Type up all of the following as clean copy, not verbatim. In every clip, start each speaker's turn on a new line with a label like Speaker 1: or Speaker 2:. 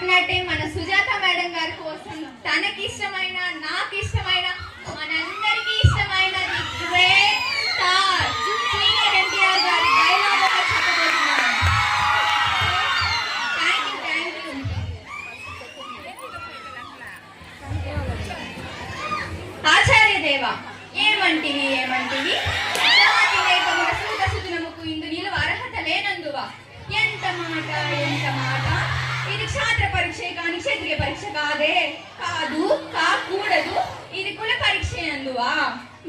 Speaker 1: చెప్పినట్టే మన సుజాత మేడం గారి కోసం తనకి ఇష్టమైన, నాకు ఇష్టమైన, మనందరికీ ఇష్టమైన గ్రేట్ స్టార్ సీనియర్ ఎన్టీఆర్ గారి డైలాగ్ ఒకటి చెప్పబోతున్నాను. Thank you. ఆచార్య దేవ ఏమంటివి జాతి లేకమున సూత సుతునముకు ఇందు నిలువ అర్హత లేనందువా. ఎంత మాట. ఇది క్షాత్ర పరీక్ష కాని క్షత్రియ పరీక్ష కాకూడదు. ఇది కుల పరీక్ష అందువా.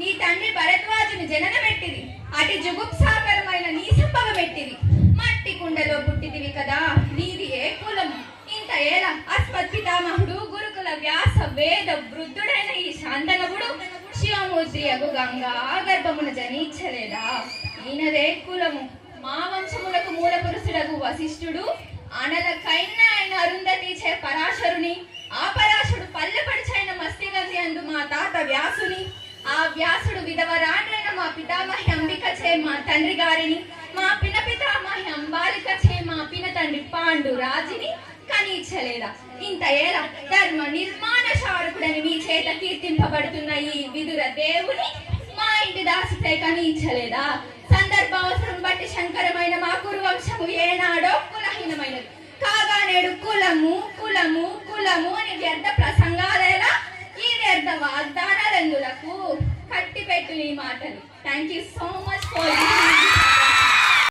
Speaker 1: నీ తండ్రి భరద్వాజుని జనన పెట్టిది, అటు జుగుప్సాకరమైన నీ సంభవ పెట్టిది. మట్టి కుండలో పుట్టిదివి కదా, నీది ఏ కులము. ఇంత ఏల అస్మత్పితామహుడు గురుకుల వ్యాస వేద వృద్ధుడైన ఈ శాంతనవుడు శివముద్రియగు గంగా గర్భమున జనించలేదా. ఈయనదే కులము. మా వంశములకు మూల పురుషుడగు వశిష్ఠుడు అనలకైన ఆయన అరుంధతి చే పరాశరుని, ఆ పరాశుడు పల్లెపడిచైన మస్తిగంధి అందు మా తాత వ్యాసుని, ఆ వ్యాసుడు విధవరాండ్రైన మా పితామహి అంబిక చే మా తండ్రి గారిని, మా పిన పితామహి అంబాలిక చే మా పిన తండ్రి పాండు రాజుని కనీచలేదా. ఇంత ఏలా ధర్మ నిర్మాణ శారకుడని మీ చేత కీర్తింపబడుతున్న ఈ విదుర దేవుని మా ఇంటి దాసితే కనీచలేదా. సందర్భావసరం బట్టి శంకరమైన మా కురు వంశము ఏనాడో కులహీనమైనది కాగా నేడు కులము అని వ్యర్థ ప్రసంగాలేలా, ఈ వ్యర్థ వాగ్దానాలందులకు కట్టిపెట్టు ఈ మాటలు. Thank you so much for